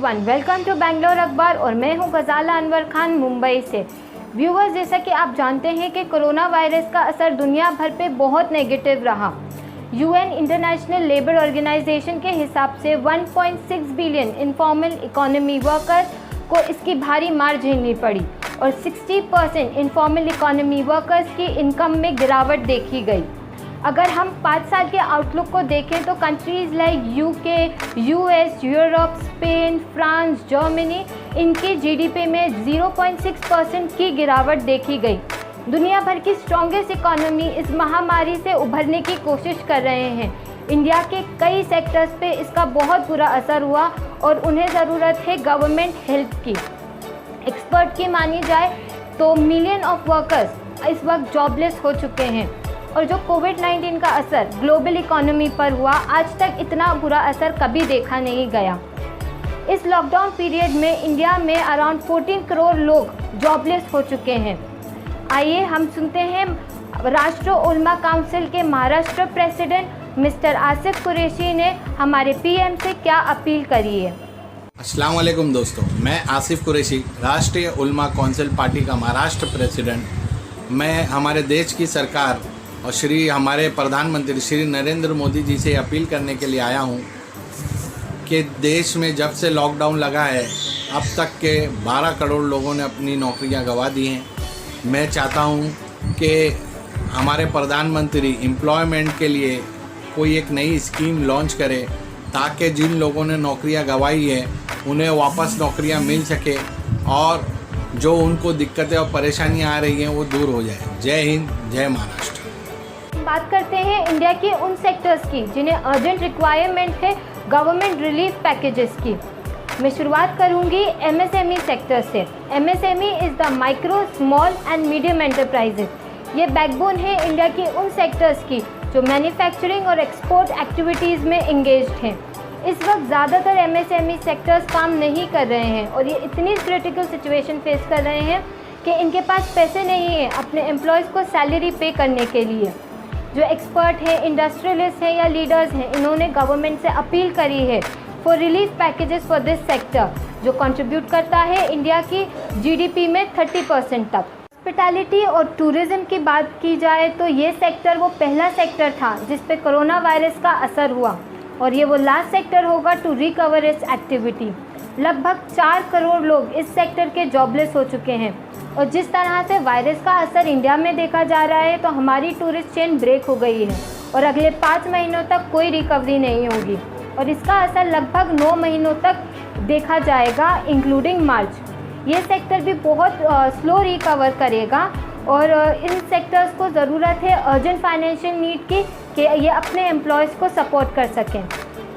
Everyone, welcome to Bangalore अखबार और मैं हूं गजाला अनवर खान मुंबई से। व्यूअर्स, जैसा कि आप जानते हैं कि कोरोना वायरस का असर दुनिया भर पे बहुत नेगेटिव रहा। यूएन इंटरनेशनल लेबर ऑर्गेनाइजेशन के हिसाब से 1.6 बिलियन इनफॉर्मल इकोनॉमी वर्कर्स को इसकी भारी मार झेलनी पड़ी और 60% इनफॉर्मल इकोनॉमी वर्कर्स की इनकम में गिरावट देखी गई। अगर हम 5 साल के आउटलुक को देखें तो countries like UK, US, Europe, Spain, France, Germany, इनकी जीडीपी में 0.6% की गिरावट देखी गई। दुनिया भर की स्ट्रॉन्गेस्ट इकोनॉमी इस महामारी से उभरने की कोशिश कर रहे हैं। इंडिया के कई सेक्टर्स पे इसका बहुत बुरा असर हुआ और उन्हें ज़रूरत है गवर्नमेंट हेल्प की। एक्सपर्ट की मानी जाए तो मिलियन ऑफ वर्कर्स इस वक्त जॉबलेस हो चुके हैं और जो कोविड-19 का असर ग्लोबल इकोनॉमी पर हुआ, आज तक इतना बुरा असर कभी देखा नहीं गया। इस लॉकडाउन पीरियड में इंडिया में अराउंड 14 करोड़ लोग जॉबलेस हो चुके हैं। आइए हम सुनते हैं राष्ट्रीय उलमा काउंसिल के महाराष्ट्र प्रेसिडेंट मिस्टर आसिफ कुरैशी ने हमारे पीएम से क्या अपील करी है। अस्सलाम वालेकुम दोस्तों, मैं आसिफ कुरैशी, राष्ट्रीय उलमा काउंसिल पार्टी का महाराष्ट्र प्रेसिडेंट। मैं हमारे देश की सरकार और हमारे प्रधानमंत्री श्री नरेंद्र मोदी जी से अपील करने के लिए आया हूं कि देश में जब से लॉकडाउन लगा है अब तक के 12 करोड़ लोगों ने अपनी नौकरियां गंवा दी हैं। मैं चाहता हूं कि हमारे प्रधानमंत्री एम्प्लॉयमेंट के लिए कोई एक नई स्कीम लॉन्च करे ताकि जिन लोगों ने नौकरियां गंवाई है उन्हें वापस नौकरियां मिल सके और जो उनको दिक्कतें और परेशानियां आ रही हैं वो दूर हो जाए। जय हिंद, जय महाराष्ट्र। बात करते हैं इंडिया के उन सेक्टर्स की जिन्हें अर्जेंट रिक्वायरमेंट है गवर्नमेंट रिलीफ पैकेजेस की। मैं शुरुआत करूंगी एमएसएमई सेक्टर से। MSME is the micro, small and medium enterprises. ये बैकबोन है इंडिया की उन सेक्टर्स की जो मैन्युफैक्चरिंग और एक्सपोर्ट एक्टिविटीज़ में इंगेज्ड हैं। इस वक्त ज़्यादातर एमएसएमई सेक्टर्स काम नहीं कर रहे हैं और ये इतनी क्रिटिकल सिचुएशन फेस कर रहे हैं कि इनके पास पैसे नहीं हैं अपने एम्प्लॉयज़ को सैलरी पे करने के लिए। जो एक्सपर्ट हैं, इंडस्ट्रियलिस्ट हैं या लीडर्स हैं, इन्होंने गवर्नमेंट से अपील करी है for relief packages for this sector जो कंट्रीब्यूट करता है इंडिया की जीडीपी में 30% तक। हॉस्पिटैलिटी और टूरिज़्म की बात की जाए तो ये सेक्टर वो पहला सेक्टर था जिस पे कोरोना वायरस का असर हुआ और ये वो लास्ट सेक्टर होगा टू रिकवर इट्स एक्टिविटी। लगभग 4 करोड़ लोग इस सेक्टर के जॉबलेस हो चुके हैं और जिस तरह से वायरस का असर इंडिया में देखा जा रहा है तो हमारी टूरिस्ट चेन ब्रेक हो गई है और अगले 5 महीनों तक कोई रिकवरी नहीं होगी और इसका असर लगभग 9 महीनों तक देखा जाएगा इंक्लूडिंग मार्च। ये सेक्टर भी बहुत स्लो रिकवर करेगा और इन सेक्टर्स को ज़रूरत है अर्जेंट फाइनेंशियल नीड की कि ये अपने एम्प्लॉयज़ को सपोर्ट कर सकें।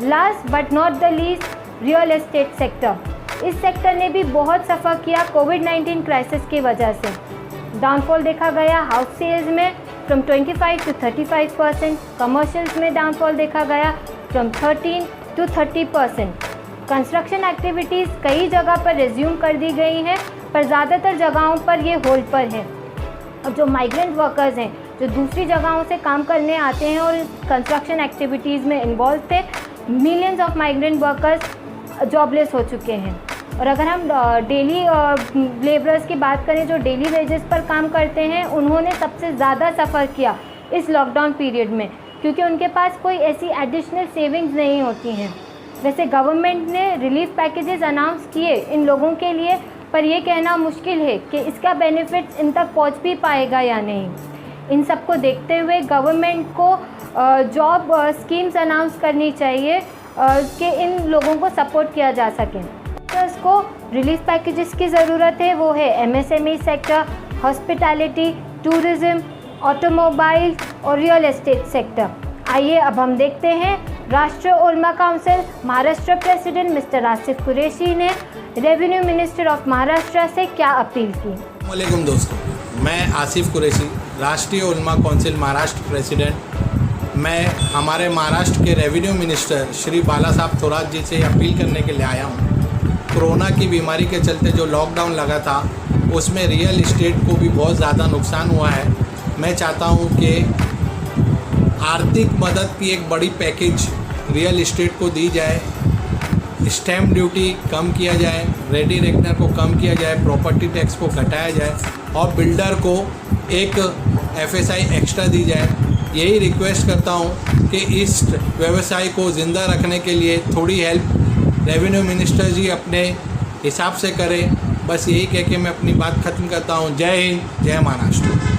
Last but not the least, real estate sector. इस सेक्टर ने भी बहुत सफ़र किया कोविड-19 क्राइसिस की वजह से। डाउनफॉल देखा गया हाउस सेल्स में फ्रॉम 25 to 35%, कमर्शियल्स में डाउनफॉल देखा गया फ्रॉम 13 to 30%। कंस्ट्रक्शन एक्टिविटीज़ कई जगह पर रिज्यूम कर दी गई हैं पर ज़्यादातर जगहों पर ये होल्ड पर है। अब जो माइग्रेंट वर्कर्स हैं जो दूसरी जगहों से काम करने आते हैं और कंस्ट्रक्शन एक्टिविटीज़ में इन्वॉल्व थे, millions of migrant workers jobless हो चुके हैं। और अगर हम डेली लेबरर्स की बात करें जो डेली वेजेस पर काम करते हैं, उन्होंने सबसे ज़्यादा सफ़र किया इस लॉकडाउन पीरियड में क्योंकि उनके पास कोई ऐसी एडिशनल सेविंग्स नहीं होती हैं। वैसे गवर्नमेंट ने रिलीफ पैकेजेस अनाउंस किए इन लोगों के लिए, पर यह कहना मुश्किल है कि इसका बेनिफिट्स इन तक पहुंच भी पाएगा या नहीं। इन सब को देखते हुए गवर्नमेंट को जॉब स्कीम्स अनाउंस करनी चाहिए कि इन लोगों को सपोर्ट किया जा सके। को रिलीफ पैकेजेस की ज़रूरत है, वो है MSME sector, hospitality, tourism, automobile और रियल एस्टेट सेक्टर। आइए अब हम देखते हैं राष्ट्रीय उलमा council Maharashtra president mister Asif Qureshi ने रेवेन्यू मिनिस्टर ऑफ महाराष्ट्र से क्या अपील की। वालेकुम दोस्तों, मैं आसिफ कुरैशी, राष्ट्रीय उलमा काउंसिल महाराष्ट्र प्रेसिडेंट। मैं हमारे महाराष्ट्र के रेवेन्यू मिनिस्टर श्री बाला साहब थोरात जी से अपील करने के लिए आया हूँ। कोरोना की बीमारी के चलते जो लॉकडाउन लगा था उसमें रियल इस्टेट को भी बहुत ज़्यादा नुकसान हुआ है। मैं चाहता हूँ कि आर्थिक मदद की एक बड़ी पैकेज रियल इस्टेट को दी जाए। स्टैम्प ड्यूटी कम किया जाए, रेडी रेकनर को कम किया जाए, प्रॉपर्टी टैक्स को घटाया जाए और बिल्डर को एक FSI एक्स्ट्रा दी जाए। यही रिक्वेस्ट करता हूँ कि इस व्यवसाय को ज़िंदा रखने के लिए थोड़ी हेल्प रेवेन्यू मिनिस्टर जी अपने हिसाब से करें। बस यही कह के मैं अपनी बात ख़त्म करता हूँ। जय हिंद, जय महाराष्ट्र।